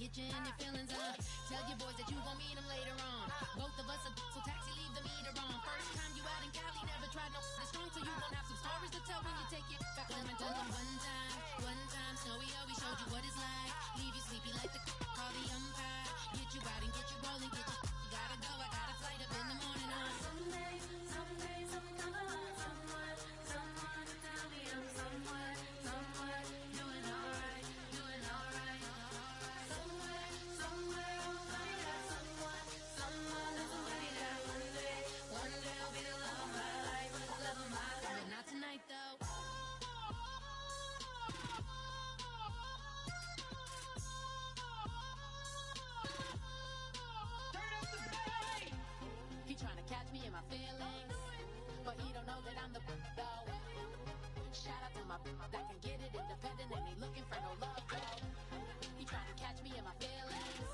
get you in your feelings, tell your boys that you gon' meet them later on. Both of us are so taxi, leave the meter on. First time you out in Cali, never tried no strong, so you gon' have some stories to tell when you take it back home and tell them one time, Snowy always showed you what it's like. Leave you sleepy like the call the umpire. Get you out and get you rolling, get you gotta go, I got a flight up in the morning on. Someday, I'm gonna want someone to tell me I'm somewhere, doing alright. Somewhere I'll find out someone that's somebody that one day I'll be the love of my life, but not tonight though. Trying to catch me in my feelings, but he don't know that I'm the though. Shout out to my that can get it independent and ain't looking for no love though. He trying to catch me in my feelings,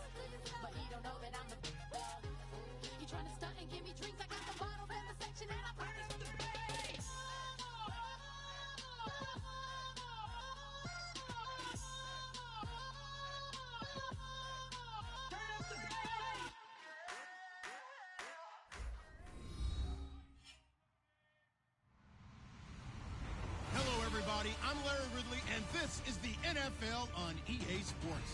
but he don't know that I'm the though. He trying to stunt and give me drinks. I got the bottles in the section and I practice with the bass. Everybody, I'm Larry Ridley, and this is the NFL on EA Sports.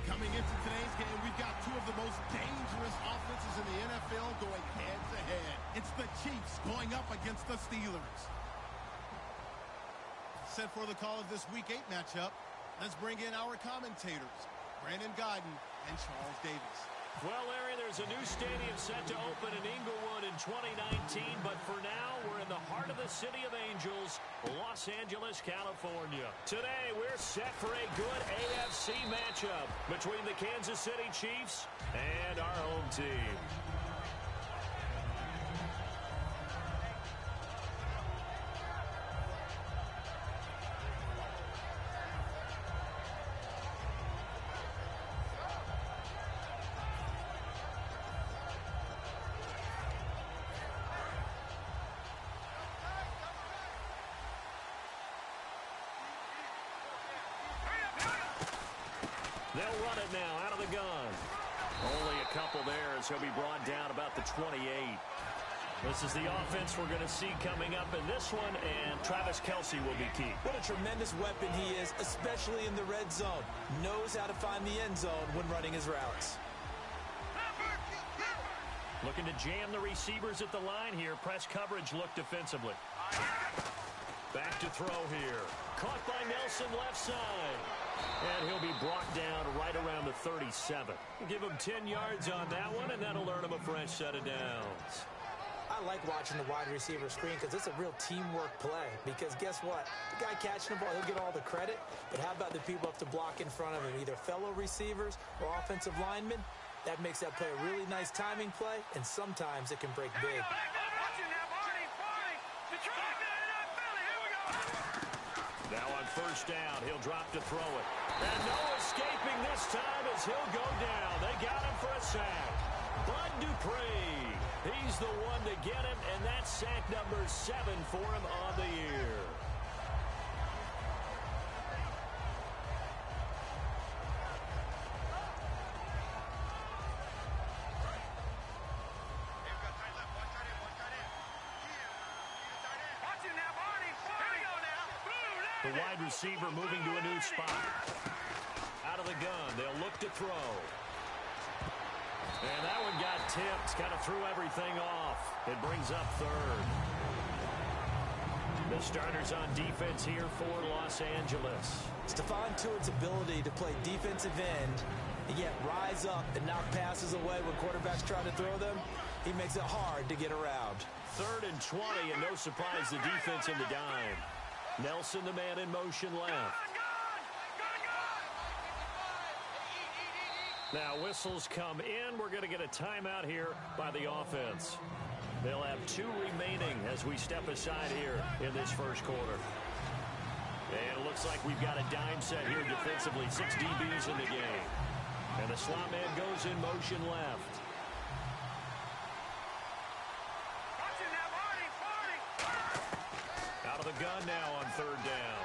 Coming into today's game, we've got two of the most dangerous offenses in the NFL going head-to-head. It's the Chiefs going up against the Steelers. Set for the call of this Week 8 matchup, let's bring in our commentators, Brandon Godden and Charles Davis. Well, Larry, there's a new stadium set to open in Inglewood in 2019, but for now, we're in the heart of the City of Angels, Los Angeles, California. Today, we're set for a good AFC matchup between the Kansas City Chiefs and our home team. They'll run it now out of the gun. Only a couple there as he'll be brought down about the 28. This is the offense we're going to see coming up in this one, and Travis Kelce will be key. What a tremendous weapon he is, especially in the red zone. Knows how to find the end zone when running his routes. Looking to jam the receivers at the line here. Press coverage look defensively. Back to throw here. Caught by Nelson left side. And he'll be brought down right around the 37. Give him 10 yards on that one, and that'll earn him a fresh set of downs. I like watching the wide receiver screen because it's a real teamwork play. Because guess what? The guy catching the ball, he'll get all the credit. But how about the people up to block in front of him, either fellow receivers or offensive linemen? That makes that play a really nice timing play, and sometimes it can break big. Now on first down, he'll drop to throw it. And no escaping this time as he'll go down. They got him for a sack. Bud Dupree, he's the one to get him, and that's sack number 7 for him on the year. The wide receiver moving to a new spot. Out of the gun, they'll look to throw. And that one got tipped, kind of threw everything off. It brings up third. The starters on defense here for Los Angeles. Stephon Tuitt's ability to play defensive end and yet rise up and knock passes away when quarterbacks try to throw them, he makes it hard to get around. 3rd and 20, and no surprise, the defense in the dime. Nelson, the man in motion left. Now whistles come in. We're going to get a timeout here by the offense. They'll have 2 remaining as we step aside here in this first quarter. And it looks like we've got a dime set here defensively. 6 DBs in the game. And the slot man goes in motion left. Out of the gun now on 3rd down.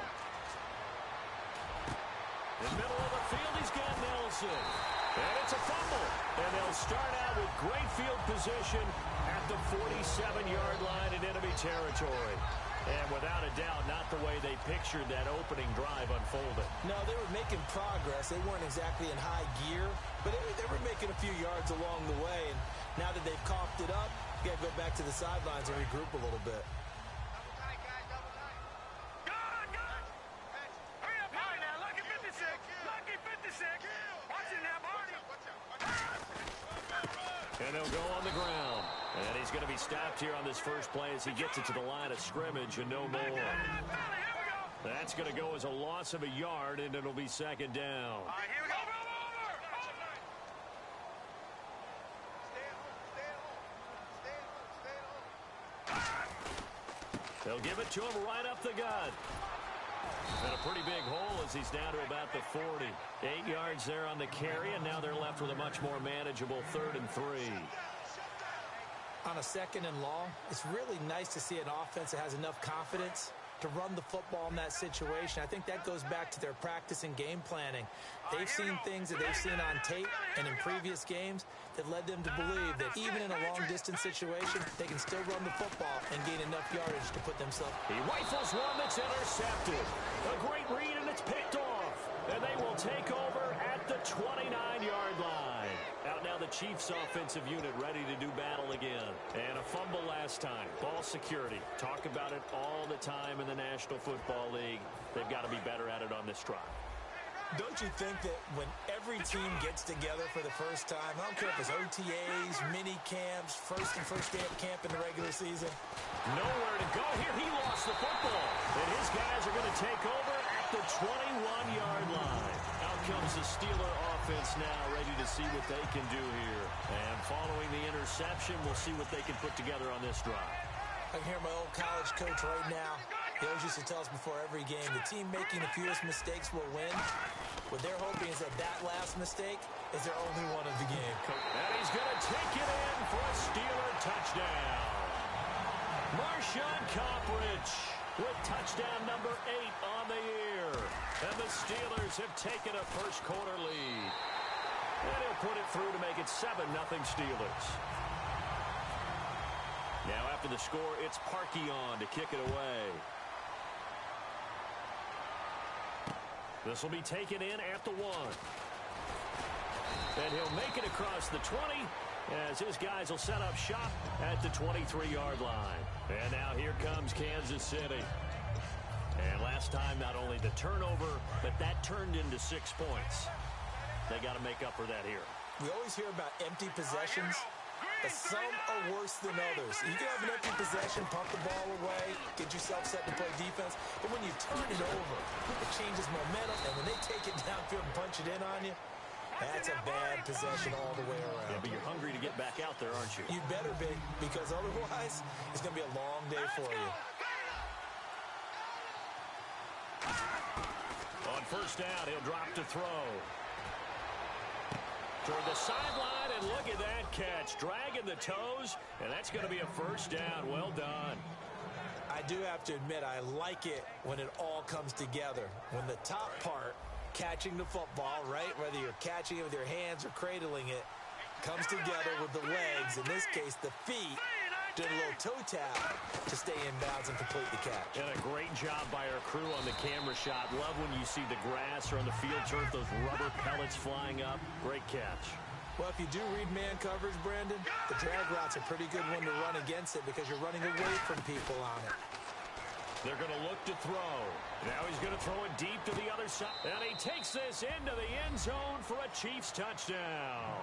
In the middle of the field, he's got Nelson. Wilson. And it's a fumble. And they'll start out with great field position at the 47-yard line in enemy territory. And without a doubt, not the way they pictured that opening drive unfolded. No, they were making progress. They weren't exactly in high gear, but they were making a few yards along the way. And now that they've coughed it up, you got to go back to the sidelines and regroup a little bit. And they'll go on the ground. And he's going to be stopped here on this first play as he gets it to the line of scrimmage and no more. That's going to go as a loss of a yard, and it'll be second down. Here we go. They'll give it to him right up the gut. And a pretty big hole as he's down to about the 40. 8 yards there on the carry, and now they're left with a much more manageable 3rd and 3. On a 2nd and long, it's really nice to see an offense that has enough confidence to run the football in that situation. I think that goes back to their practice and game planning. They've seen things that they've seen on tape and in previous games that led them to believe that even in a long-distance situation, they can still run the football and gain enough yardage to put themselves. He rifles one that's intercepted. A great read, and it's picked off. And they will take over at the 29-yard line. Out now the Chiefs offensive unit ready to do battle again. And a fumble last time. Ball security. Talk about it all the time in the National Football League. They've got to be better at it on this drive. Don't you think that when every team gets together for the first time, I don't care if it's OTAs, mini camps, first day of camp in the regular season? Nowhere to go here. He lost the football. And his guys are going to take over at the 21-yard line. Out comes the Steeler offense now, ready to see what they can do here. And following the interception, we'll see what they can put together on this drive. I can hear my old college coach right now. He always used to tell us before every game, the team making the fewest mistakes will win. What they're hoping is that last mistake is their only one of the game. And he's going to take it in for a Steeler touchdown. Marshawn Coppridge with touchdown number 8 on the year. And the Steelers have taken a first-quarter lead. And he'll put it through to make it 7-0 Steelers. Now after the score, it's Parkey on to kick it away. This will be taken in at the 1. And he'll make it across the 20 as his guys will set up shop at the 23-yard line. And now here comes Kansas City. And last time, not only the turnover, but that turned into 6 points. They got to make up for that here. We always hear about empty possessions, but some are worse than others. You can have an empty possession, pump the ball away, get yourself set to play defense, but when you turn it over, it changes momentum, and when they take it downfield and punch it in on you, that's a bad possession all the way around. Yeah, but you're hungry to get back out there, aren't you? You better be, because otherwise, it's going to be a long day for you. On first down, he'll drop to throw. Toward the sideline, and look at that catch. Dragging the toes, and that's going to be a first down. Well done. I do have to admit, I like it when it all comes together. When the top part, catching the football, right, whether you're catching it with your hands or cradling it, comes together with the legs, in this case, the feet, doing a little toe tap to stay in bounds and complete the catch. And a great job by our crew on the camera shot. Love when you see the grass or on the field turf, those rubber pellets flying up. Great catch. Well, if you do read man coverage, Brandon, the drag route's a pretty good one to run against it because you're running away from people on it. They're going to look to throw. Now he's going to throw it deep to the other side. And he takes this into the end zone for a Chiefs touchdown.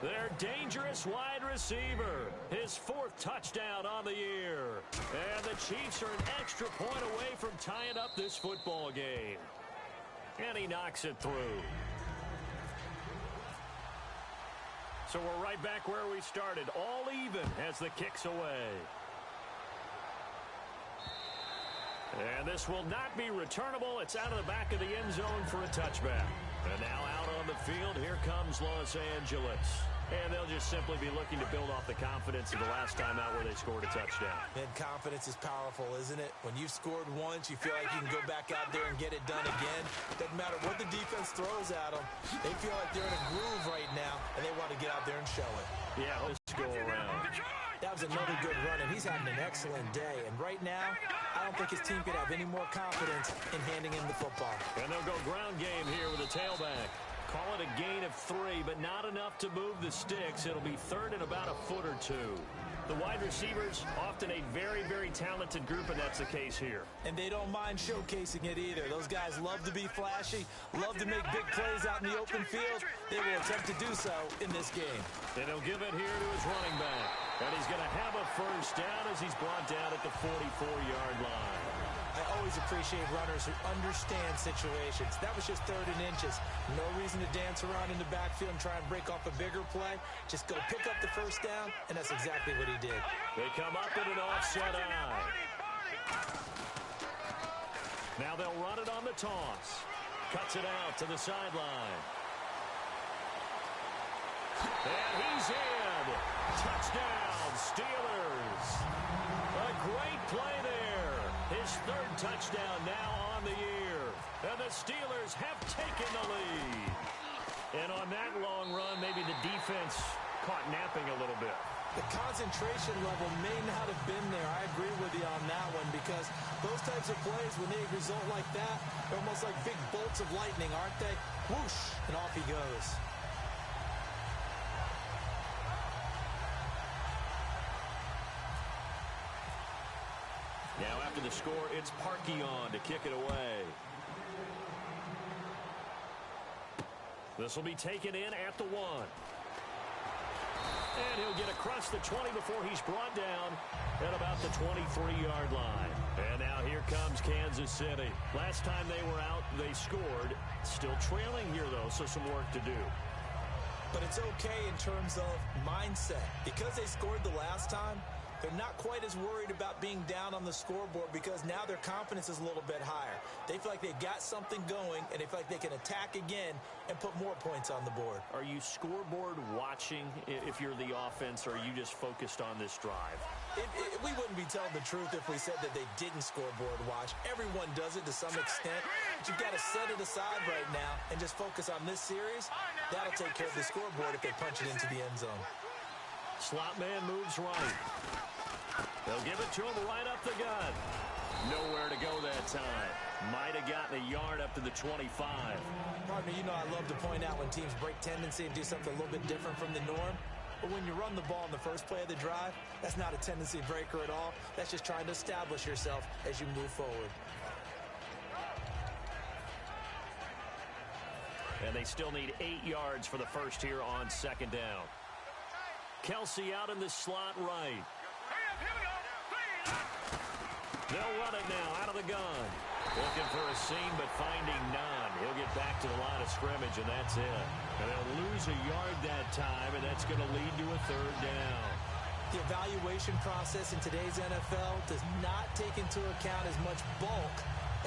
Their dangerous wide receiver, his 4th touchdown on the year. And the Chiefs are an extra point away from tying up this football game. And he knocks it through. So we're right back where we started, all even as the kick's away. And this will not be returnable. It's out of the back of the end zone for a touchback. And now out on the field, here comes Los Angeles. And they'll just simply be looking to build off the confidence of the last time out where they scored a touchdown. And confidence is powerful, isn't it? When you've scored once, you feel like you can go back out there and get it done again. Doesn't matter what the defense throws at them. They feel like they're in a groove right now, and they want to get out there and show it. Yeah, let's go around. That was another good run, and he's having an excellent day. And right now, I don't think his team could have any more confidence in handing him the football. And they'll go ground game here with a tailback. Call it a gain of 3, but not enough to move the sticks. It'll be third and about a foot or 2. The wide receivers, often a very, very talented group, and that's the case here. And they don't mind showcasing it either. Those guys love to be flashy, love to make big plays out in the open field. They will attempt to do so in this game. And he'll give it here to his running back. And he's going to have a first down as he's brought down at the 44-yard line. I always appreciate runners who understand situations. That was just 3rd and inches. No reason to dance around in the backfield and try and break off a bigger play. Just go pick up the first down, and that's exactly what he did. They come up in an offset eye. Now they'll run it on the toss. Cuts it out to the sideline. And he's in. Touchdown, Steelers. A great play there. His 3rd touchdown now on the year. And the Steelers have taken the lead. And on that long run, maybe the defense caught napping a little bit. The concentration level may not have been there. I agree with you on that one, because those types of plays, when they result like that, they're almost like big bolts of lightning, aren't they? Whoosh, and off he goes. Now after the score, it's Parkey on to kick it away. This will be taken in at the 1. And he'll get across the 20 before he's brought down at about the 23-yard line. And now here comes Kansas City. Last time they were out, they scored. Still trailing here, though, so some work to do. But it's okay in terms of mindset. Because they scored the last time, they're not quite as worried about being down on the scoreboard, because now their confidence is a little bit higher. They feel like they've got something going, and they feel like they can attack again and put more points on the board. Are you scoreboard watching if you're the offense, or are you just focused on this drive? We wouldn't be telling the truth if we said that they didn't scoreboard watch. Everyone does it to some extent. But you've got to set it aside right now and just focus on this series. That'll take care of the scoreboard if they punch it into the end zone. Slot man moves right. They'll give it to him right up the gut. Nowhere to go that time. Might have gotten a yard up to the 25. Pardon me, you know I love to point out when teams break tendency and do something a little bit different from the norm. But when you run the ball in the first play of the drive, that's not a tendency breaker at all. That's just trying to establish yourself as you move forward. And they still need 8 yards for the first here on 2nd down. Kelsey out in the slot right. They'll run it now out of the gun. Looking for a seam, but finding none. He'll get back to the line of scrimmage, and that's it. And they'll lose a yard that time, and that's going to lead to a 3rd down. The evaluation process in today's NFL does not take into account as much bulk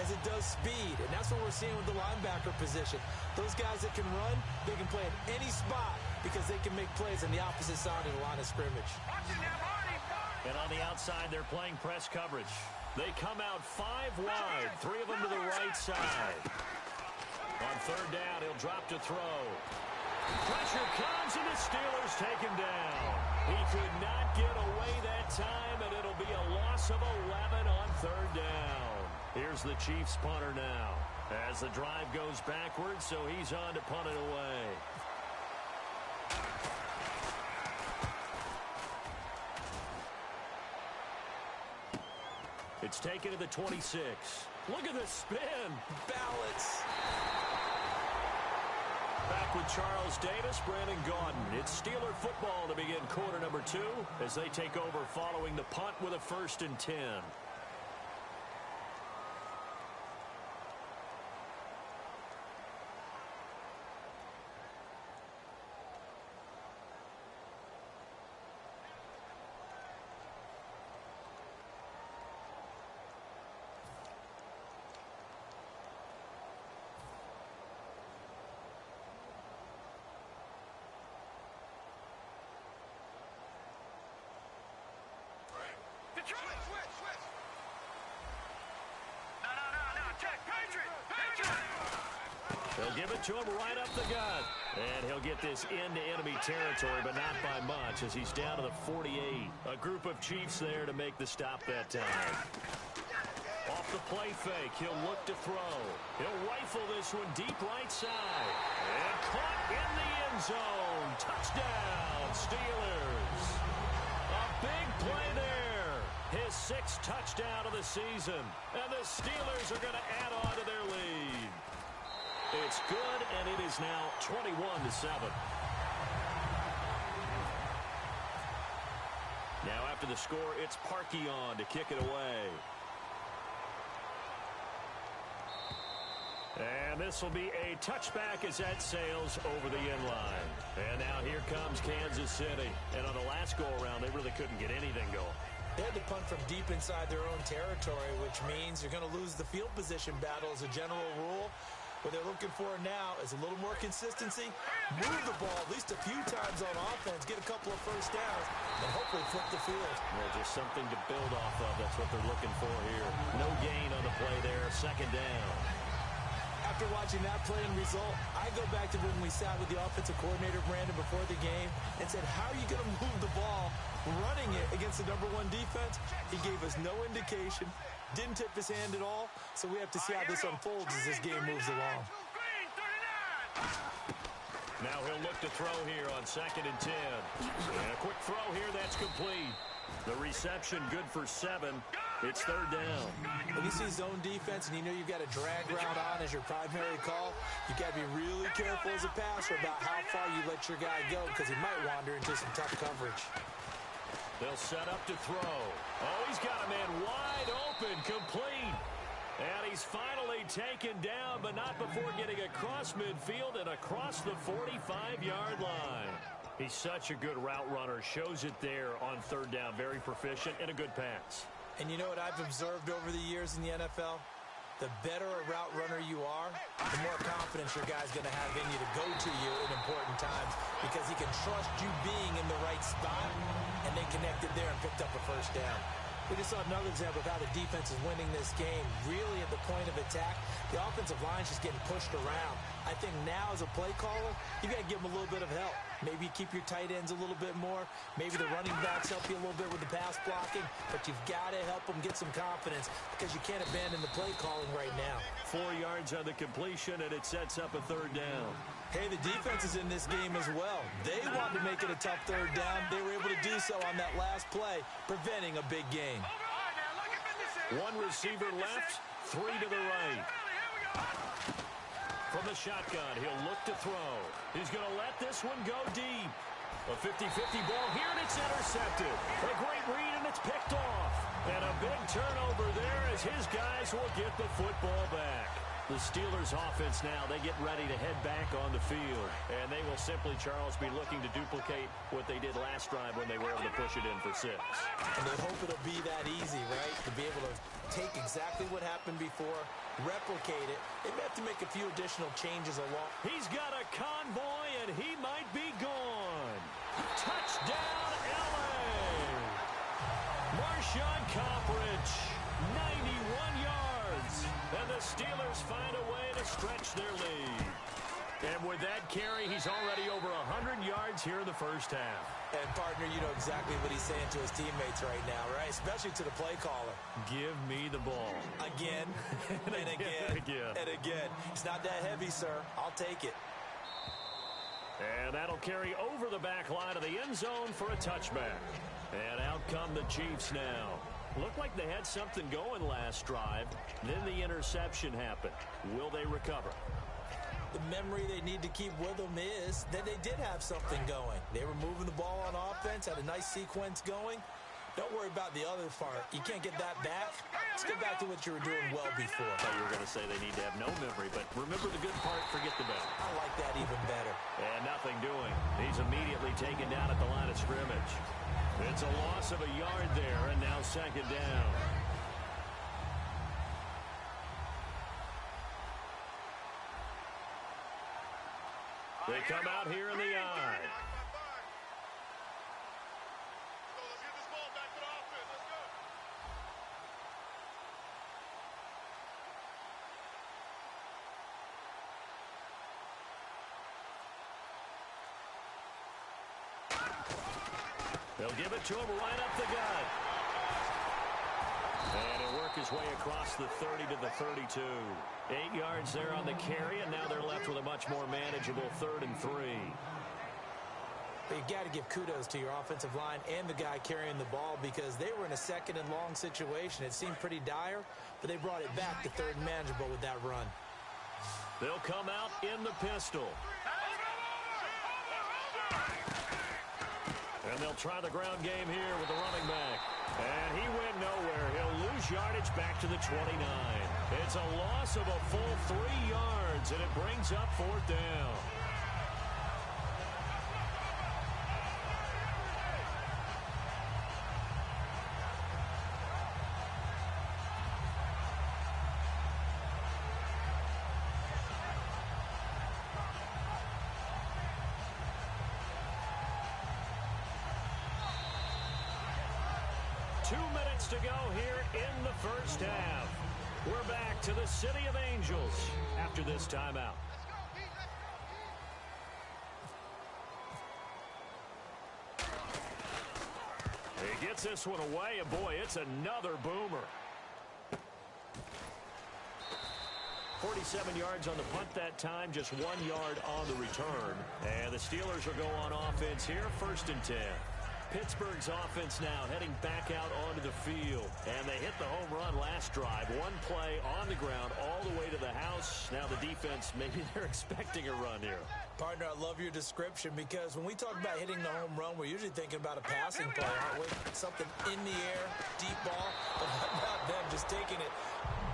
as it does speed, and that's what we're seeing with the linebacker position. Those guys that can run, they can play at any spot because they can make plays on the opposite side of the line of scrimmage. And on the outside, they're playing press coverage. They come out 5 wide, 3 of them to the right side. On 3rd down, he'll drop to throw. Pressure comes, and the Steelers take him down. He could not get away that time, and it'll be a loss of 11 on 3rd down. Here's the Chiefs punter now as the drive goes backwards, so he's on to punt it away. It's taken to the 26. Look at the spin. Balance. Back with Charles Davis, Brandon Gaudin. It's Steeler football to begin quarter number 2 as they take over following the punt with a 1st and 10. They'll give it to him right up the gut. And he'll get this into enemy territory, but not by much as he's down to the 48. A group of Chiefs there to make the stop that time. Off the play fake, he'll look to throw. He'll rifle this one deep right side. And caught in the end zone. Touchdown, Steelers. A big play there. His 6th touchdown of the season. And the Steelers are going to add on to their lead. It's good, and it is now 21-7. Now after the score, it's Parkey on to kick it away. And this will be a touchback as that sails over the end line. And now here comes Kansas City. And on the last go-around, they really couldn't get anything going. They had to punt from deep inside their own territory, which means you're going to lose the field position battle as a general rule. What they're looking for now is a little more consistency, move the ball at least a few times on offense, get a couple of first downs, and hopefully flip the field. Yeah, just something to build off of. That's what they're looking for here. No gain on the play there. 2nd down. After watching that play and result, I go back to when we sat with the offensive coordinator, Brandon, before the game and said, how are you going to move the ball running it against the #1 defense? He gave us no indication, didn't tip his hand at all, so we have to see how this unfolds as this game moves along. Now he'll look to throw here on 2nd and 10. And a quick throw here, that's complete. The reception good for 7. It's 3rd down. When you see zone defense and you know you've got a drag route on as your primary call, you've got to be really careful as a passer about how far you let your guy go because he might wander into some tough coverage. They'll set up to throw. Oh, he's got a man wide open, complete. And he's finally taken down, but not before getting across midfield and across the 45-yard line. He's such a good route runner. Shows it there on 3rd down. Very proficient and a good pass. And you know what I've observed over the years in the NFL? The better a route runner you are, the more confidence your guy's going to have in you to go to you in important times because he can trust you being in the right spot, and they connected there and picked up a first down. We just saw another example of how the defense is winning this game. Really at the point of attack, the offensive line's just getting pushed around. I think now as a play caller, you got to give them a little bit of help. Maybe keep your tight ends a little bit more. Maybe the running backs help you a little bit with the pass blocking. But you've got to help them get some confidence because you can't abandon the play calling right now. 4 yards on the completion, and it sets up a 3rd down. Hey, the defense is in this game as well. They wanted to make it a tough 3rd down. They were able to do so on that last play, preventing a big gain. 1 receiver left, 3 to the right. From the shotgun, he'll look to throw. He's going to let this one go deep. A 50-50 ball here, and it's intercepted. A great read, and it's picked off. And a big turnover there as his guys will get the football back. The Steelers offense now, they get ready to head back on the field. And they will simply, Charles, be looking to duplicate what they did last drive when they were able to push it in for 6. And they hope it'll be that easy, right? To be able to take exactly what happened before, replicate it. They may have to make a few additional changes along. He's got a convoy, and he might be gone. Touchdown, L.A. Marshawn Coppridge, 91 yards. And the Steelers find a way to stretch their lead. And with that carry, he's already over 100 yards here in the first half. And, partner, you know exactly what he's saying to his teammates right now, right? Especially to the play caller. Give me the ball. Again, and again, and again. It's not that heavy, sir. I'll take it. And that'll carry over the back line of the end zone for a touchback. And out come the Chiefs now. Looked like they had something going last drive. Then the interception happened. Will they recover? The memory they need to keep with them is that they did have something going. They were moving the ball on offense, had a nice sequence going. Don't worry about the other part. You can't get that back. Let's get back to what you were doing well before. I thought you were going to say they need to have no memory, but remember the good part, forget the bad. I like that even better. And nothing doing. He's immediately taken down at the line of scrimmage. It's a loss of a yard there, and now 2nd down. They come out here in the eye. They'll give it to him right up the gut. And he'll work his way across the 30 to the 32. 8 yards there on the carry, and now they're left with a much more manageable 3rd and 3. But you've got to give kudos to your offensive line and the guy carrying the ball because they were in a 2nd and long situation. It seemed pretty dire, but they brought it back to 3rd and manageable with that run. They'll come out in the pistol. And they'll try the ground game here with the running back. And he went nowhere. He'll lose yardage back to the 29. It's a loss of a full 3 yards, and it brings up 4th down. To go here in the first half. We're back to the City of Angels after this timeout. He gets this one away, and boy, it's another boomer. 47 yards on the punt that time, just 1 yard on the return. And the Steelers will go on offense here, 1st and 10. Pittsburgh's offense now heading back out onto the field. And they hit the home run last drive. 1 play on the ground all the way to the house. Now the defense, maybe they're expecting a run here. Partner, I love your description because when we talk about hitting the home run, we're usually thinking about a passing play, aren't we? Something in the air, deep ball. But how about them just taking it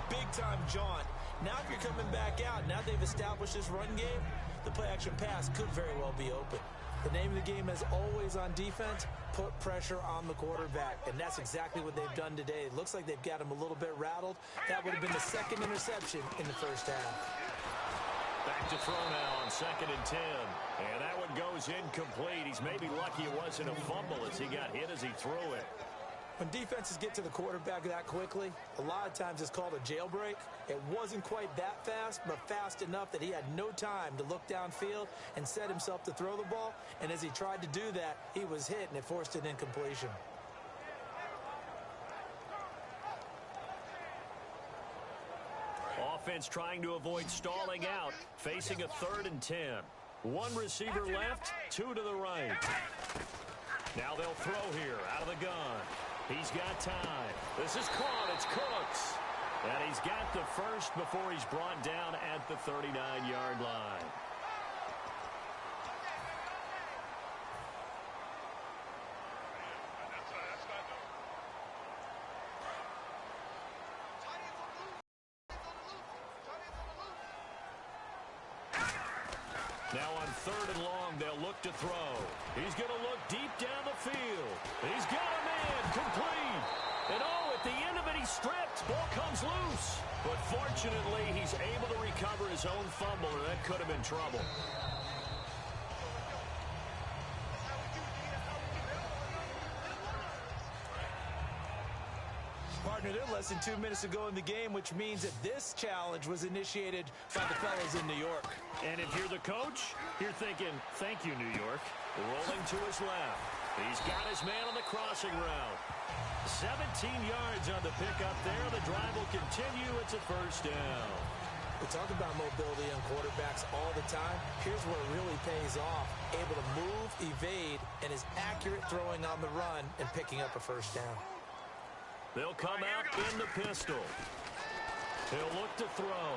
big-time jaunt? Now if you're coming back out, now they've established this run game, the play-action pass could very well be open. The name of the game is always on defense, put pressure on the quarterback. And that's exactly what they've done today. It looks like they've got him a little bit rattled. That would have been the 2nd interception in the first half. Back to throw now on 2nd and 10. And that one goes incomplete. He's maybe lucky it wasn't a fumble as he got hit as he threw it. When defenses get to the quarterback that quickly, a lot of times it's called a jailbreak. It wasn't quite that fast, but fast enough that he had no time to look downfield and set himself to throw the ball. And as he tried to do that, he was hit, and it forced an incompletion. Offense trying to avoid stalling out, facing a 3rd and 10. 1 receiver left, 2 to the right. Now they'll throw here out of the gun. He's got time. This is caught. It's Cooks. And he's got the first before he's brought down at the 39-yard line. Now on 3rd and long, they'll look to throw. He's going to look deep down the field. He's got a man complete. And oh, at the end of it, he's stripped. Ball comes loose. But fortunately, he's able to recover his own fumble, or that could have been trouble. Partner, they're less than 2 minutes to go in the game, which means that this challenge was initiated by the fellas in New York. And if you're the coach, you're thinking, thank you, New York. Rolling to his left. He's got his man on the crossing route. 17 yards on the pickup there. The drive will continue. It's a 1st down. We talk about mobility on quarterbacks all the time. Here's where it really pays off. Able to move, evade, and is accurate throwing on the run and picking up a 1st down. They'll come out in the pistol. He'll look to throw.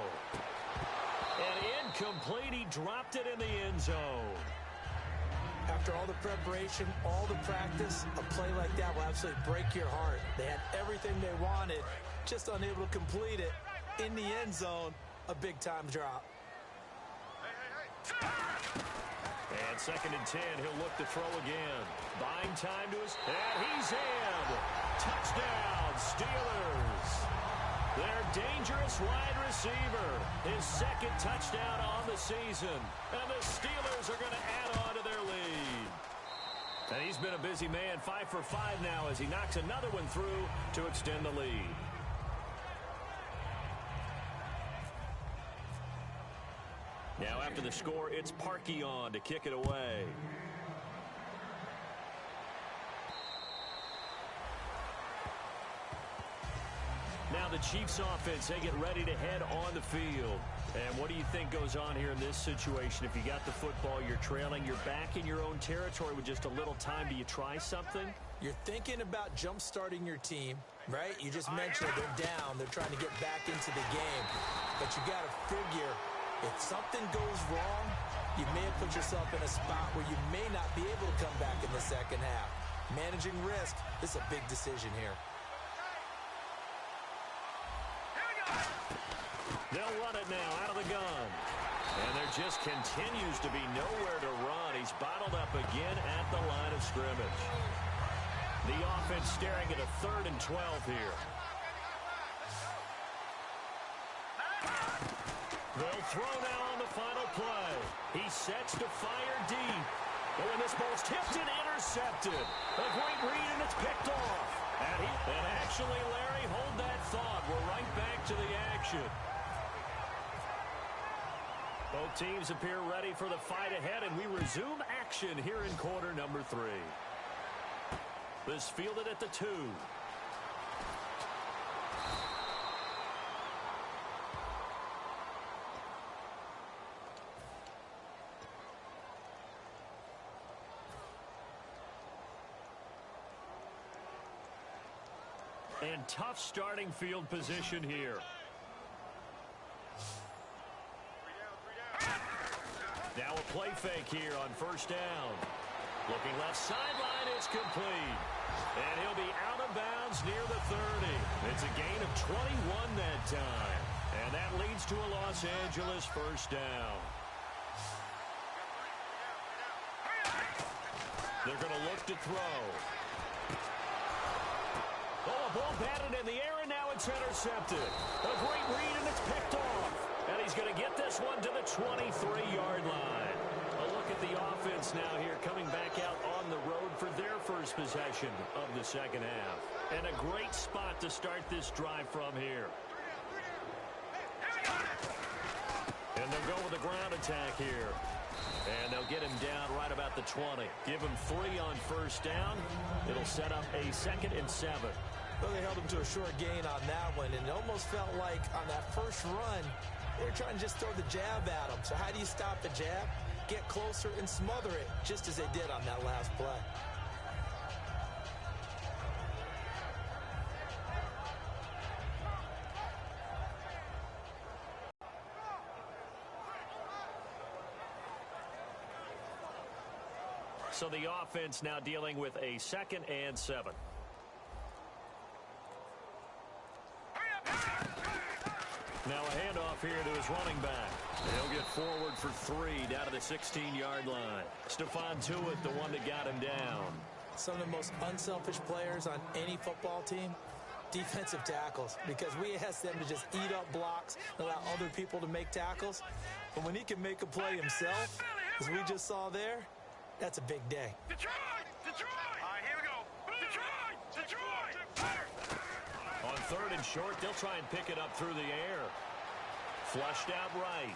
And incomplete. He dropped it in the end zone. After all the preparation, all the practice, a play like that will absolutely break your heart. They had everything they wanted, just unable to complete it. In the end zone, a big-time drop. And 2nd and 10, he'll look to throw again. Buying time to his... And he's in! Touchdown, Steelers! Their dangerous wide receiver. His 2nd touchdown on the season. And the Steelers are going to add on to their lead. And he's been a busy man, 5 for 5 now as he knocks another one through to extend the lead. Now after the score, it's Parkey on to kick it away. the Chiefs offense, they get ready to head on the field. And what do you think goes on here in this situation? If you got the football, you're trailing, you're back in your own territory with just a little time. Do you try something? You're thinking about jump-starting your team, right? You just mentioned they're down. They're trying to get back into the game. But you got to figure if something goes wrong, you may have put yourself in a spot where you may not be able to come back in the second half. Managing risk, this is a big decision here. They'll run it now out of the gun. And there just continues to be nowhere to run. He's bottled up again at the line of scrimmage. The offense staring at a 3rd and 12 here. They'll throw now on the final play. He sets to fire deep. Oh, and this ball's tipped and intercepted. A great read, and it's picked off. And actually, Larry, hold that thought. We're right back to the action. Both teams appear ready for the fight ahead, and we resume action here in quarter number 3. This fielded at the 2. And tough starting field position here. Now a play fake here on first down. Looking left sideline, it's complete. And he'll be out of bounds near the 30. It's a gain of 21 that time. And that leads to a Los Angeles first down. They're going to look to throw. Oh, a ball batted in the air, and now it's intercepted. A great read, and it's picked off. And he's going to get this one to the 23-yard line. A look at the offense now here, coming back out on the road for their first possession of the second half. And a great spot to start this drive from here. And they'll go with a ground attack here. And they'll get him down right about the 20. Give him 3 on first down. It'll set up a 2nd and 7. Well, they held him to a short gain on that one, and it almost felt like on that first run, they were trying to just throw the jab at him. So how do you stop the jab? Get closer and smother it, just as they did on that last play. So the offense now dealing with a 2nd and 7. Now a handoff here to his running back. He'll get forward for 3 down to the 16-yard line. Stephon Tuitt, the one that got him down. Some of the most unselfish players on any football team, defensive tackles, because we ask them to just eat up blocks and allow other people to make tackles. But when he can make a play himself, as we just saw there, that's a big day. Detroit! Detroit! All right, here we go. Detroit! Detroit! On 3rd and short, they'll try and pick it up through the air. Flushed out right.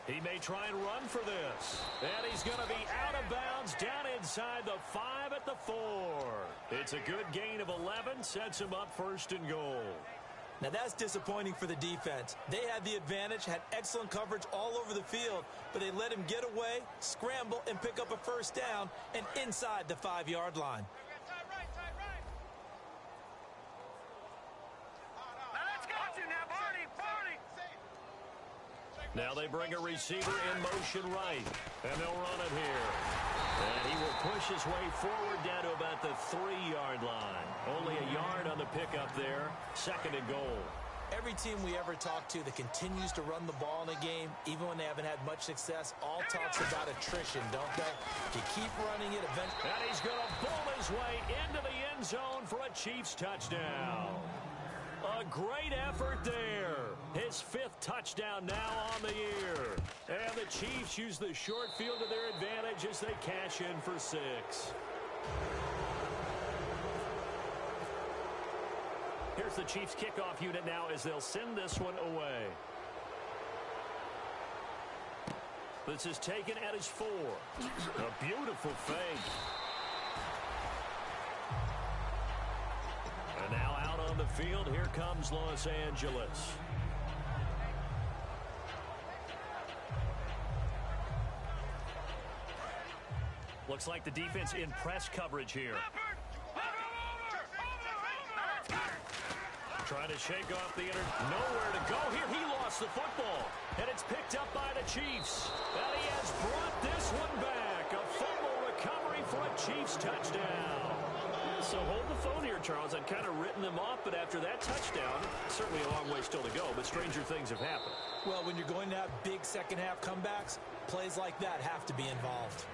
He may try and run for this. And he's going to be out of bounds down inside the 5 at the 4. It's a good gain of 11. Sets him up 1st and goal. Now that's disappointing for the defense. They had the advantage, had excellent coverage all over the field, but they let him get away, scramble, and pick up a first down and inside the 5-yard line. Now they bring a receiver in motion right, and they'll run it here. And he will push his way forward down to about the 3-yard line. Only a yard on the pickup there. 2nd and goal. Every team we ever talk to that continues to run the ball in a game, even when they haven't had much success, all talks about attrition, don't they? You keep running it eventually. And he's going to bull his way into the end zone for a Chiefs touchdown. A great effort there. His 5th touchdown now on the year. And the Chiefs use the short field to their advantage as they cash in for 6. Here's the Chiefs kickoff unit now as they'll send this one away. This is taken at his 4. A beautiful fake. And now out on on the field. Here comes Los Angeles. Looks like the defense in press coverage here. Trying to shake off the nowhere to go here. He lost the football, and it's picked up by the Chiefs. And he has brought this one back. A fumble recovery for a Chiefs touchdown. So hold the phone here, Charles. I'd kind of written them off, but after that touchdown, certainly a long way still to go, but stranger things have happened. Well, when you're going to have big second-half comebacks, plays like that have to be involved.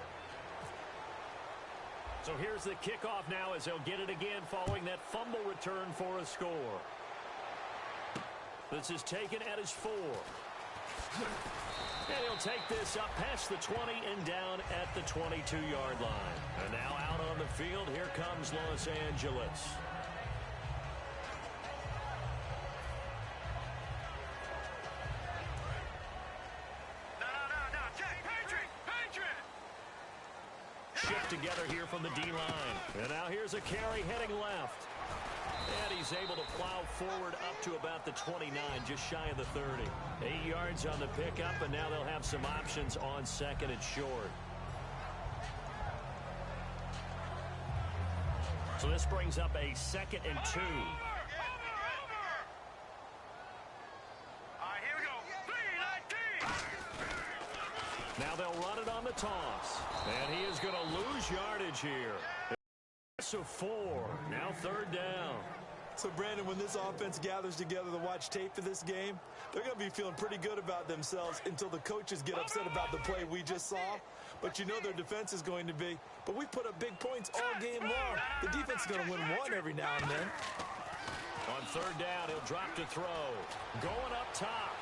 So here's the kickoff now as they'll get it again following that fumble return for a score. This is taken at his 4. And he'll take this up past the 20 and down at the 22-yard line. And now out on the field, here comes Los Angeles. Shift together here from the D-line. And now here's a carry heading left. And he's able to plow forward up to about the 29, just shy of the 30. 8 yards on the pickup, and now they'll have some options on second and short. So this brings up a 2nd and 2. Now they'll run it on the toss. And he is going to lose yardage here. So 4. Now 3rd down. So, Brandon, when this offense gathers together to watch tape for this game, they're going to be feeling pretty good about themselves until the coaches get upset about the play we just saw. But you know their defense is going to be. But we put up big points all game long. The defense is going to win one every now and then. On 3rd down, he'll drop to throw. Going up top.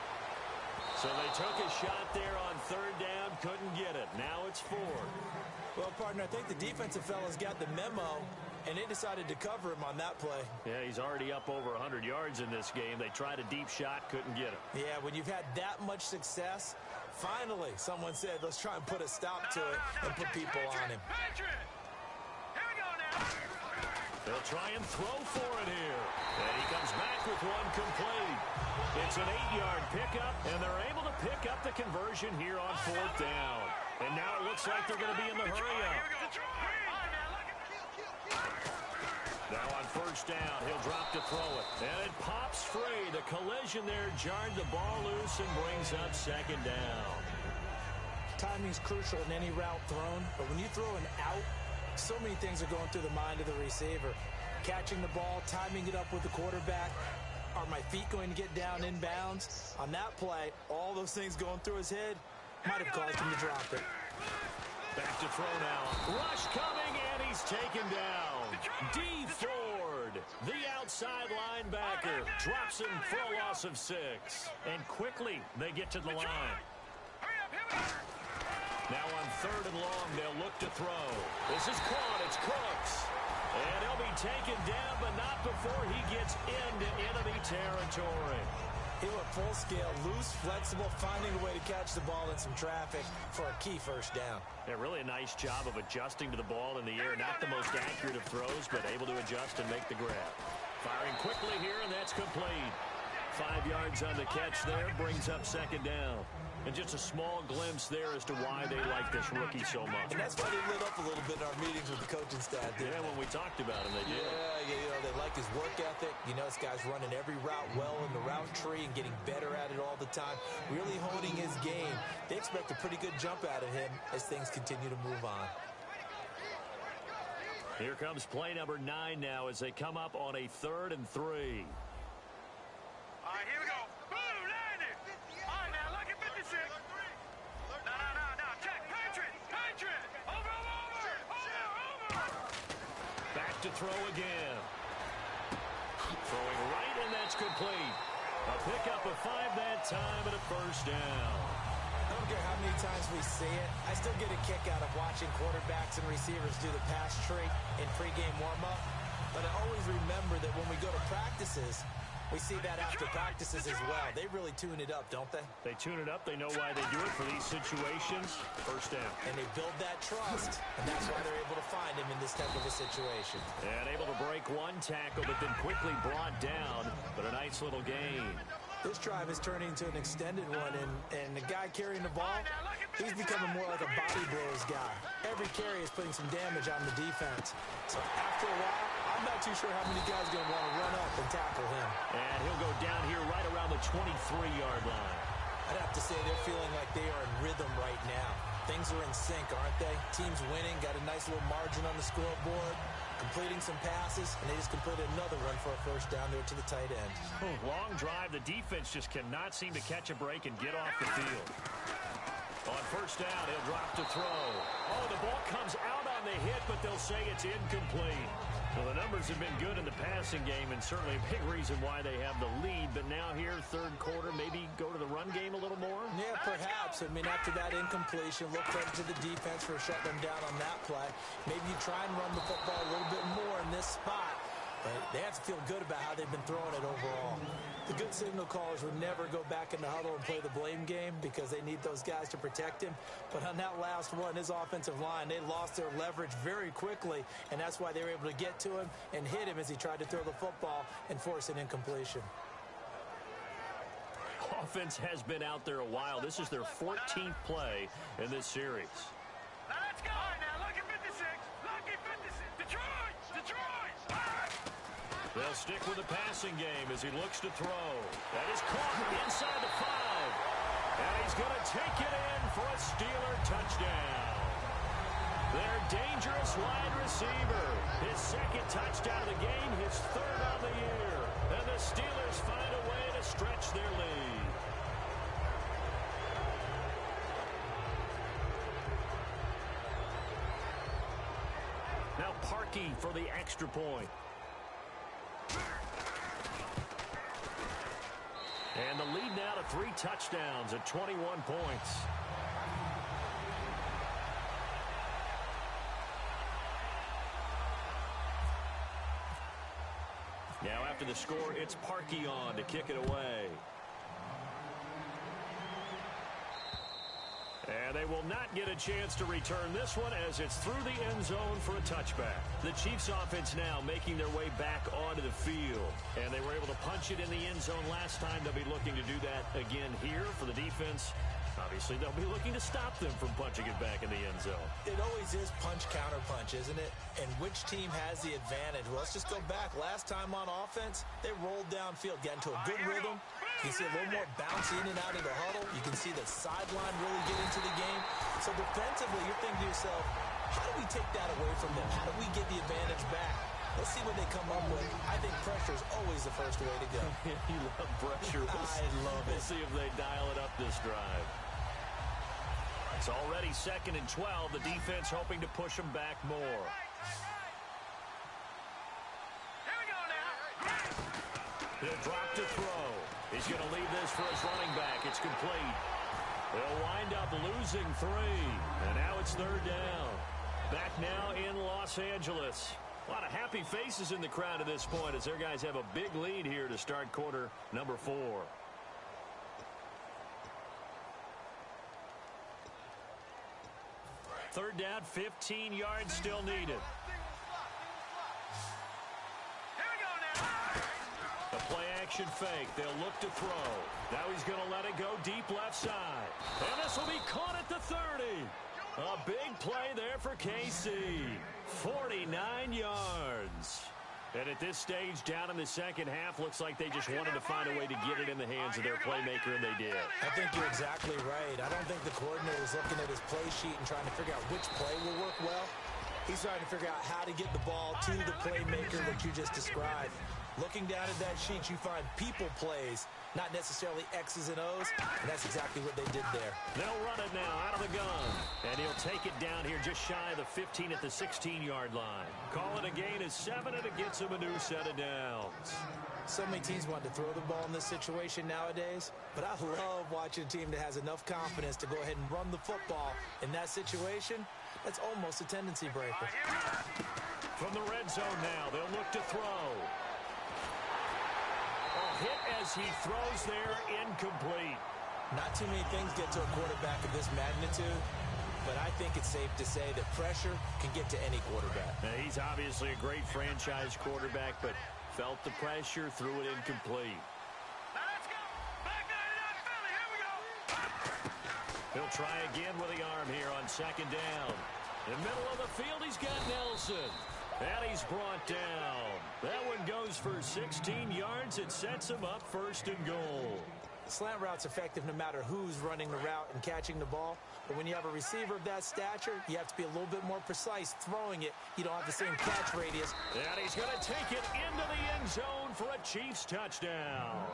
So they took a shot there on 3rd down, couldn't get it. Now it's 4. Well, partner, I think the defensive fellas got the memo, and they decided to cover him on that play. Yeah, he's already up over 100 yards in this game. They tried a deep shot, couldn't get it. Yeah, when you've had that much success, finally someone said, let's try and put a stop to it and put people on him. They'll try and throw for it here. And he comes back with one complete. It's an 8-yard pickup, and they're able to pick up the conversion here on 4th down. And now it looks like they're going to be in the hurry-up. Now on 1st down, he'll drop to throw it. And it pops free. The collision there jarred the ball loose and brings up 2nd down. Timing's crucial in any route thrown, but when you throw an out, so many things are going through the mind of the receiver. Catching the ball, timing it up with the quarterback. Are my feet going to get down inbounds? On that play, all those things going through his head might have caused him to drop it. Back to throw now. Rush coming, and he's taken down. D. Ford, the outside linebacker, drops him for a loss of 6. And quickly, they get to the line. Now on 3rd and long, they'll look to throw. This is caught. It's Cooks. And he'll be taken down, but not before he gets into enemy territory. He went full scale, loose, flexible, finding a way to catch the ball in some traffic for a key 1st down. Yeah, really a nice job of adjusting to the ball in the air. Not the most accurate of throws, but able to adjust and make the grab. Firing quickly here, and that's complete. 5 yards on the catch there, brings up 2nd down. And just a small glimpse there as to why they like this rookie so much. And that's why they lit up a little bit in our meetings with the coaching staff. Yeah, when we talked about him, they did. Yeah, you know, they like his work ethic. You know, this guy's running every route well in the route tree and getting better at it all the time. Really honing his game. They expect a pretty good jump out of him as things continue to move on. Here comes play number 9 now as they come up on a 3rd and 3. All right, here we go. Boom, landed. All right, now look at 56. No. Check. Patriot. Over. Back to throw again. Throwing right, and that's complete. A pickup of 5 that time and a 1st down. I don't care how many times we see it. I still get a kick out of watching quarterbacks and receivers do the pass tree in pregame warm-up. But I always remember that when we go to practices, We see that after practices as well. They really tune it up, don't they? They tune it up. They know why they do it for these situations. First down. And they build that trust, and that's why they're able to find him in this type of a situation. And able to break one tackle, but then quickly brought down. But a nice little gain. This drive is turning into an extended one, and the guy carrying the ball, he's becoming more like a body blows guy. Every carry is putting some damage on the defense. So after a while, I'm not too sure how many guys are going to want to run up and tackle him. And he'll go down here right around the 23-yard line. I'd have to say they're feeling like they are in rhythm right now. Things are in sync, aren't they? Team's winning, got a nice little margin on the scoreboard, completing some passes, and they just completed another run for a first down there to the tight end. Long drive. The defense just cannot seem to catch a break and get off the field. On first down, he'll drop to throw. Oh, the ball comes out on the hit, but they'll say it's incomplete. Well, the numbers have been good in the passing game, and certainly a big reason why they have the lead. But now here, third quarter, maybe go to the run game a little more? Yeah, perhaps. I mean, after that incompletion, look credit to the defense for shutting them down on that play. Maybe you try and run the football a little bit more in this spot. But they have to feel good about how they've been throwing it overall. The good signal callers would never go back in the huddle and play the blame game because they need those guys to protect him. But on that last one, his offensive line, they lost their leverage very quickly, and that's why they were able to get to him and hit him as he tried to throw the football and force an incompletion. Offense has been out there a while. This is their 14th play in this series. Now let's go. All right, now, lucky 56. Lucky 56. Detroit! Detroit! They'll stick with the passing game as he looks to throw. That is caught inside the 5. And he's going to take it in for a Steeler touchdown. Their dangerous wide receiver. His second touchdown of the game, his third on the year. And the Steelers find a way to stretch their lead. Now Parkey for the extra point. And the lead now to 3 touchdowns at 21 points. Now after the score, it's Parkey on to kick it away. And they will not get a chance to return this one as it's through the end zone for a touchback. The Chiefs offense now making their way back onto the field. And they were able to punch it in the end zone last time. They'll be looking to do that again here for the defense. Obviously, they'll be looking to stop them from punching it back in the end zone. It always is punch-counter-punch, isn't it? And which team has the advantage? Well, let's just go back. Last time on offense, they rolled downfield, got into a good rhythm. You can see a little more bounce in and out of the huddle. You can see the sideline really get into the game. So defensively, you're thinking to yourself, how do we take that away from them? How do we get the advantage back? Let's see what they come up with. I think pressure is always the first way to go. You love pressure. I love it. We'll see if they dial it up this drive. It's already 2nd and 12. The defense hoping to push them back more. Here we go now. He'll drop to throw. He's going to leave this for his running back. It's complete. They'll wind up losing 3. And now it's 3rd down. Back now in Los Angeles. A lot of happy faces in the crowd at this point as their guys have a big lead here to start quarter number 4. Third down, 15 yards still needed. Here we go now. The play action fake. They'll look to throw. Now he's going to let it go deep left side. And this will be caught at the 30. A big play there for KC. 49 yards. And at this stage, down in the second half, looks like they just wanted to find a way to get it in the hands of their playmaker, and they did. I think you're exactly right. I don't think the coordinator is looking at his play sheet and trying to figure out which play will work well. He's trying to figure out how to get the ball to the playmaker that you just described. Looking down at that sheet, you find people plays, not necessarily X's and O's, and that's exactly what they did there. They'll run it now out of the gun, and he'll take it down here just shy of the 15 at the 16-yard line. Call it a gain of 7, and it gets him a new set of downs. So many teams want to throw the ball in this situation nowadays, but I love watching a team that has enough confidence to go ahead and run the football in that situation. That's almost a tendency breaker. From the red zone now, they'll look to throw. hit as he throws there, incomplete. Not too many things get to a quarterback of this magnitude, but I think it's safe to say that pressure can get to any quarterback. Now, he's obviously a great franchise quarterback, but felt the pressure, threw it incomplete. Now let's go. Back 99 Philly. Here we go. He'll try again with the arm here on second down. In the middle of the field, he's got Nelson. And he's brought down. That one goes for 16 yards. It sets him up first and goal. Slant route's effective no matter who's running the route and catching the ball. But when you have a receiver of that stature, you have to be a little bit more precise throwing it. You don't have the same catch radius. And he's going to take it into the end zone for a Chiefs touchdown.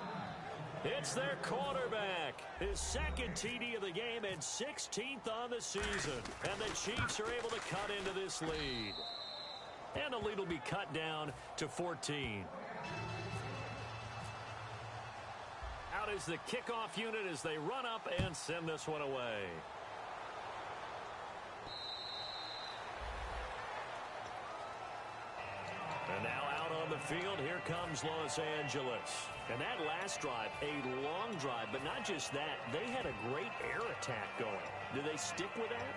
It's their quarterback. His second TD of the game and 16th on the season. And the Chiefs are able to cut into this lead. And the lead will be cut down to 14. Out is the kickoff unit as they run up and send this one away. And now out on the field, here comes Los Angeles. And that last drive, a long drive, but not just that. They had a great air attack going. Do they stick with that?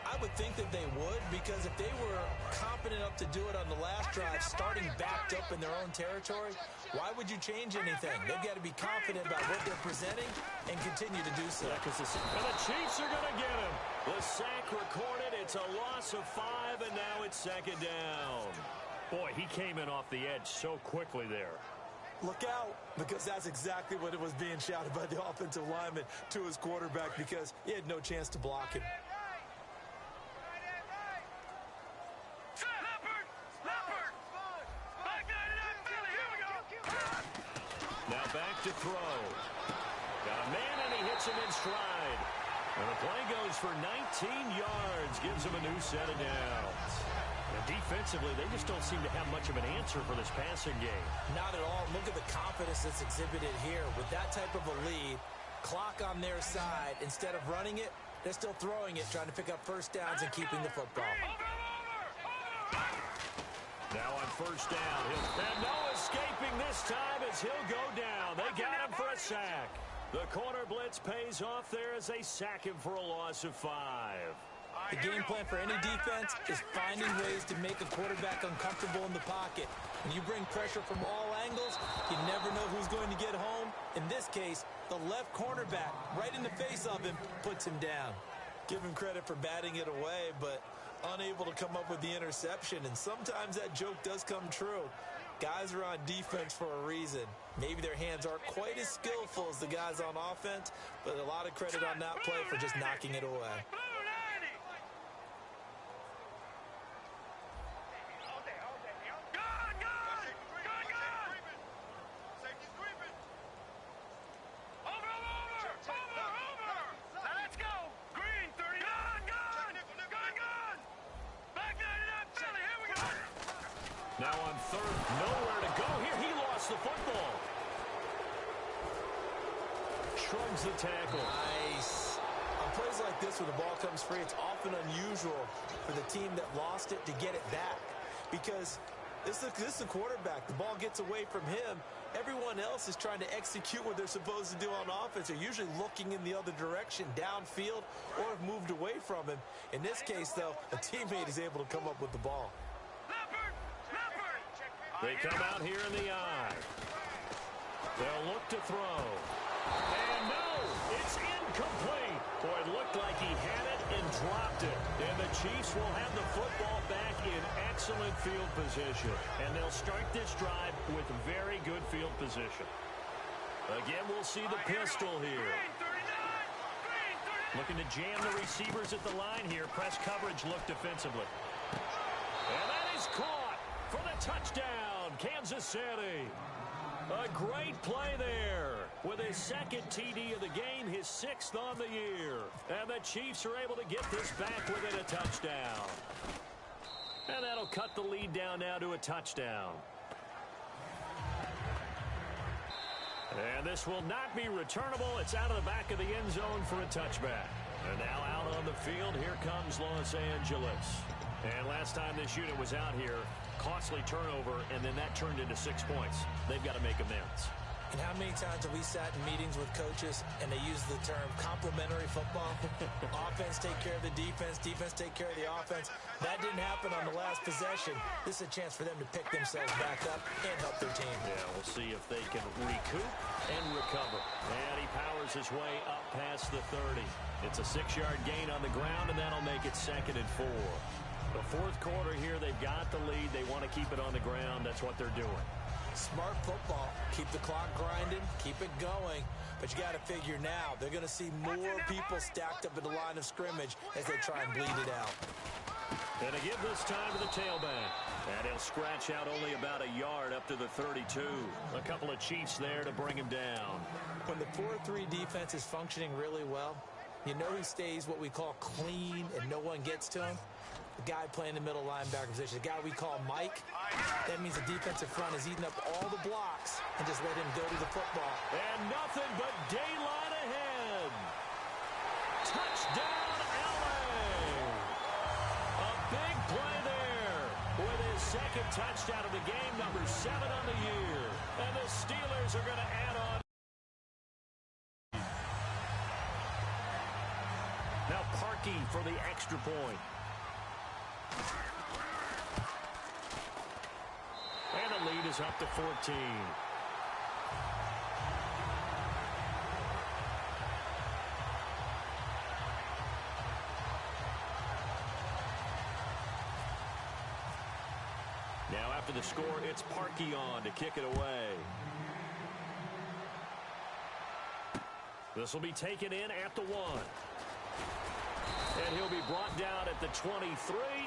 I would think that they would, because if they were competent enough to do it on the last drive, starting backed up in their own territory, why would you change anything? They've got to be confident about what they're presenting and continue to do so. And the Chiefs are going to get him. The sack recorded. It's a loss of 5, and now it's second down. Boy, he came in off the edge so quickly there. Look out, because that's exactly what it was being shouted by the offensive lineman to his quarterback, because he had no chance to block him. Now back to throw. Got a man, and he hits him in stride. And the play goes for 19 yards. Gives him a new set of downs. Now defensively, they just don't seem to have much of an answer for this passing game. Not at all. Look at the confidence that's exhibited here. With that type of a lead, clock on their side, instead of running it, they're still throwing it, trying to pick up first downs and keeping the football. Now on first down, and no escaping this time as he'll go down. They got him for a sack. The corner blitz pays off there as they sack him for a loss of 5. The game plan for any defense is finding ways to make a quarterback uncomfortable in the pocket. When you bring pressure from all angles, you never know who's going to get home. In this case, the left cornerback, right in the face of him, puts him down. Give him credit for batting it away, but unable to come up with the interception, and sometimes that joke does come true. Guys are on defense for a reason. Maybe their hands aren't quite as skillful as the guys on offense, but a lot of credit on that play for just knocking it away. Now on third, nowhere to go here. He lost the football. Shrugs the tackle. Nice. On plays like this where the ball comes free, it's often unusual for the team that lost it to get it back. Because this is a quarterback. The ball gets away from him. Everyone else is trying to execute what they're supposed to do on offense. They're usually looking in the other direction, downfield, or have moved away from him. In this case, though, a teammate is able to come up with the ball. They come out here in the eye. They'll look to throw. And no, it's incomplete. Boy, it looked like he had it and dropped it. And the Chiefs will have the football back in excellent field position. And they'll start this drive with very good field position. Again, we'll see the pistol here. Looking to jam the receivers at the line here. Press coverage look defensively. And that is caught for the touchdown. Kansas City. A great play there. With his second TD of the game, his 6th on the year. And the Chiefs are able to get this back within a touchdown. And that'll cut the lead down now to a touchdown. And this will not be returnable. It's out of the back of the end zone for a touchback. And now out on the field, here comes Los Angeles. And last time this unit was out here, costly turnover, and then that turned into 6 points. They've got to make amends. And how many times have we sat in meetings with coaches and they use the term complementary football? Offense take care of the defense, defense take care of the offense. That didn't happen on the last possession. This is a chance for them to pick themselves back up and help their team. Yeah, we'll see if they can recoup and recover. And he powers his way up past the 30. It's a 6-yard gain on the ground, and that'll make it 2nd and 4. The fourth quarter here, they've got the lead. They want to keep it on the ground. That's what they're doing. Smart football. Keep the clock grinding. Keep it going. But you got to figure now, they're going to see more people stacked up at the line of scrimmage as they try and bleed it out. And they give this time to the tailback. And he'll scratch out only about a yard up to the 32. A couple of Chiefs there to bring him down. When the 4-3 defense is functioning really well, you know who stays what we call clean and no one gets to him? The guy playing the middle linebacker position, the guy we call Mike. That means the defensive front is eating up all the blocks and just let him go to the football. And nothing but daylight ahead. Touchdown, LA. A big play there with his 2nd touchdown of the game, number 7 on the year. And the Steelers are going to add on. Now Parkey for the extra point. And the lead is up to 14. Now after the score, it's Parkey on to kick it away. This will be taken in at the 1. And he'll be brought down at the 23,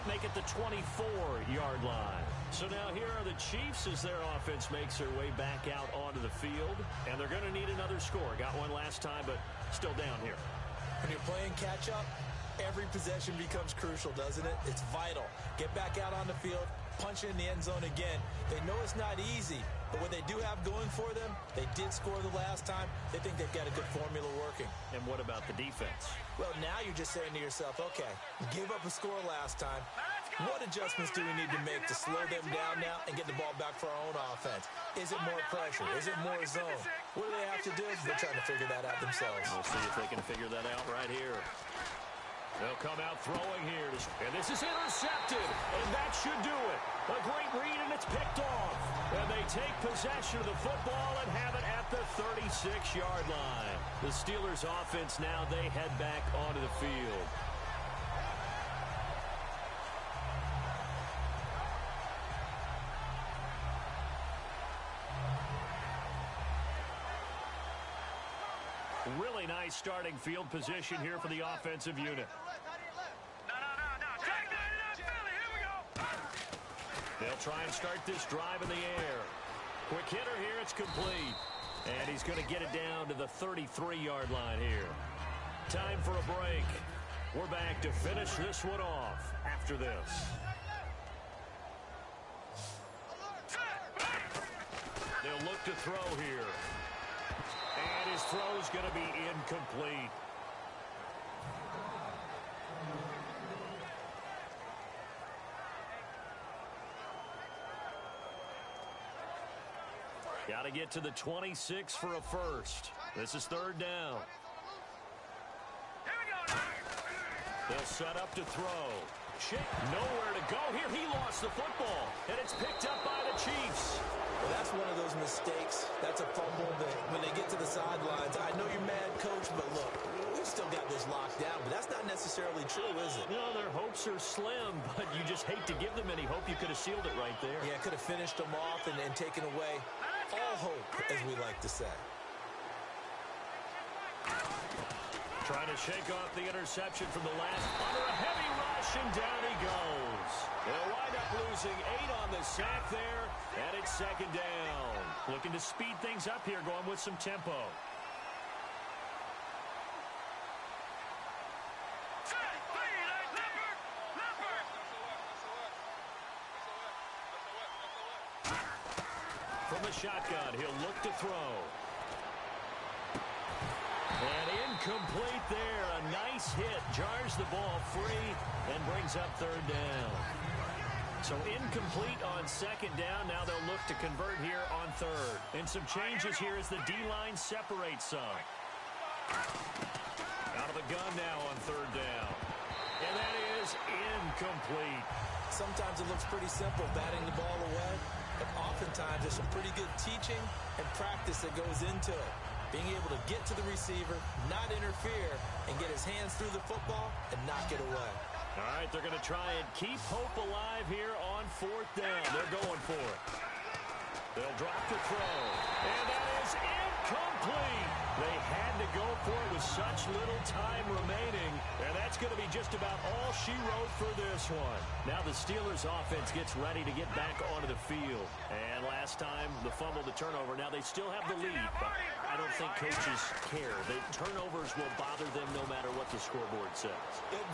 make it the 24-yard line. So now here are the Chiefs as their offense makes their way back out onto the field. And they're going to need another score. Got one last time, but still down here. When you're playing catch-up, every possession becomes crucial, doesn't it? It's vital. Get back out on the field, punch in the end zone again. They know it's not easy, but what they do have going for them, they did score the last time. They think they've got a good formula working. And what about the defense? Well, now you're just saying to yourself, okay, give up a score last time. What adjustments do we need to make to slow them down now and get the ball back for our own offense? Is it more pressure? Is it more zone? What do they have to do? They're trying to figure that out themselves. We'll see if they can figure that out right here. They'll come out throwing here. And this is intercepted. And that should do it. A great read, and it's picked off. And they take possession of the football and have it at the 36-yard line. The Steelers' offense now, they head back onto the field. Really nice starting field position here for the offensive unit. They'll try and start this drive in the air. Quick hitter here, it's complete. And he's going to get it down to the 33-yard line here. Time for a break. We're back to finish this one off after this. They'll look to throw here. And his throw is going to be incomplete. Got to get to the 26 for a first. This is 3rd down. They'll set up to throw. Shake, nowhere to go. Here he lost the football, and it's picked up by the Chiefs. Well, that's one of those mistakes. That's a fumble that when they get to the sidelines, I know you're mad, Coach, but look, we've still got this locked down, but that's not necessarily true, is it? No, their hopes are slim, but you just hate to give them any hope. You could have sealed it right there. Yeah, could have finished them off and taken away all hope, as we like to say. Trying to shake off the interception from the last. Under a heavy rush, and down he goes. They'll wind up losing 8 on the sack there, and it's 2nd down. Looking to speed things up here, going with some tempo. From the shotgun, he'll look to throw. And incomplete there. A nice hit. Jars the ball free and brings up 3rd down. So incomplete on second down. Now they'll look to convert here on third. And some changes here as the D-line separates some. Out of the gun now on third down. And that is incomplete. Sometimes it looks pretty simple, batting the ball away. But oftentimes there's some pretty good teaching and practice that goes into it. Being able to get to the receiver, not interfere, and get his hands through the football and knock it away. All right, they're going to try and keep hope alive here on fourth down. They're going for it. They'll drop the throw. And that is incomplete. They had to go for it with such little time remaining. And that's going to be just about all she wrote for this one. Now the Steelers offense gets ready to get back onto the field. And last time, the fumble, the turnover. Now they still have the lead, but I don't think coaches care. The turnovers will bother them no matter what the scoreboard says.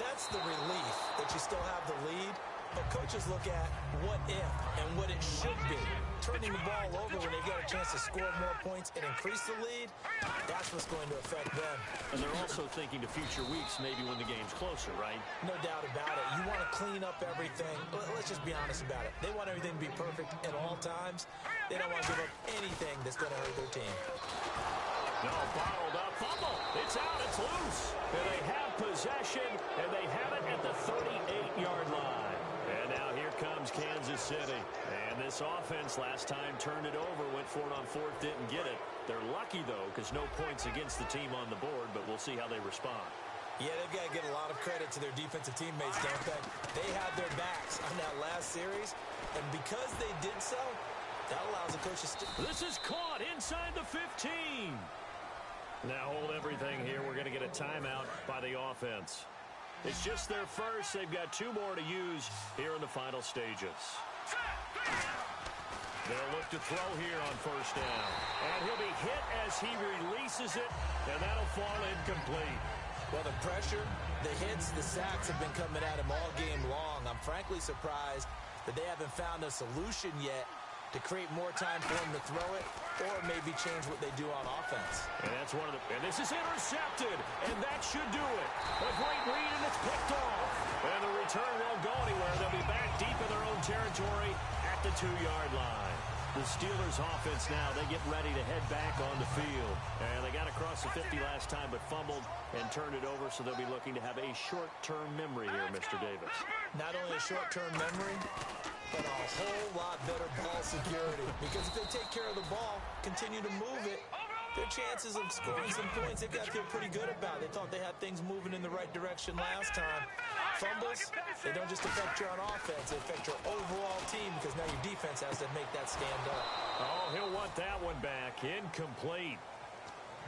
That's the relief that you still have the lead. But coaches look at what if and what it should be. Turning the ball over when they get a chance to score more points and increase the lead, that's what's going to affect them. And they're also thinking to future weeks, maybe when the game's closer, right? No doubt about it. You want to clean up everything. Let's just be honest about it. They want everything to be perfect at all times. They don't want to give up anything that's going to hurt their team. No, bottled up. Fumble. It's out. It's loose. And they have possession, and they have it at the 38-yard line. And now here comes Kansas City. And this offense last time turned it over, went for it on fourth, didn't get it. They're lucky, though, because no points against the team on the board, but we'll see how they respond. Yeah, they've got to get a lot of credit to their defensive teammates, don't they? They had their backs on that last series, and because they did so, that allows the coaches to... This is caught inside the 15. Now hold everything here. We're going to get a timeout by the offense. It's just their first. They've got two more to use here in the final stages. They'll look to throw here on first down. And he'll be hit as he releases it, and that'll fall incomplete. Well, the pressure, the hits, the sacks have been coming at him all game long. I'm frankly surprised that they haven't found a solution yet to create more time for him to throw it or maybe change what they do on offense. And that's one of the... And this is intercepted, and that should do it. A great read, and it's picked off. And the return won't go anywhere. They'll be back deep in their own territory at the 2-yard line. The Steelers offense now, they get ready to head back on the field. And they got across the 50 last time, but fumbled and turned it over, so they'll be looking to have a short-term memory here, Mr. Davis. Not only a short-term memory, but a whole lot better ball security. Because if they take care of the ball, continue to move it, their chances of scoring some points, they've got to feel pretty good about it. They thought they had things moving in the right direction last time. Fumbles, they don't just affect you on offense, they affect your overall team because now your defense has to make that stand up. Oh, he'll want that one back. Incomplete.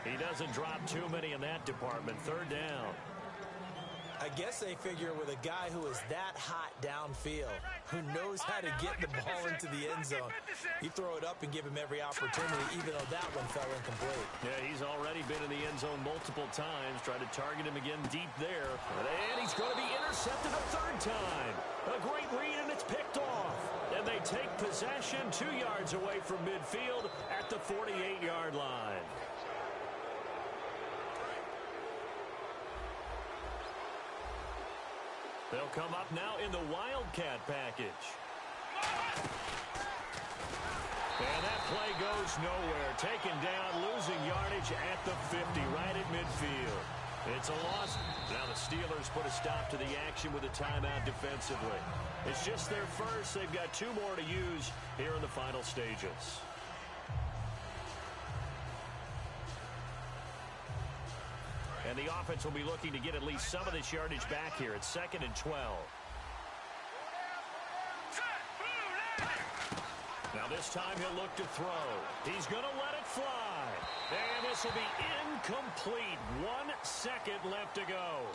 He doesn't drop too many in that department. Third down. I guess they figure with a guy who is that hot downfield, who knows how to get the ball into the end zone, you throw it up and give him every opportunity, even though that one fell incomplete. Yeah, he's already been in the end zone multiple times. Tried to target him again deep there. And he's going to be intercepted a third time. A great read, and it's picked off. And they take possession 2 yards away from midfield at the 48-yard line. They'll come up now in the Wildcat package. And that play goes nowhere. Taken down, losing yardage at the 50, right at midfield. It's a loss. Now the Steelers put a stop to the action with a timeout defensively. It's just their first. They've got two more to use here in the final stages. And the offense will be looking to get at least some of this yardage back here. It's 2nd and 12. Now this time he'll look to throw. He's going to let it fly. And this will be incomplete. 1 second left to go.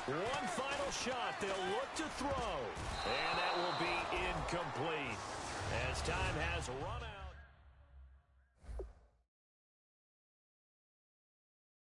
One final shot. They'll look to throw. And that will be incomplete as time has run out.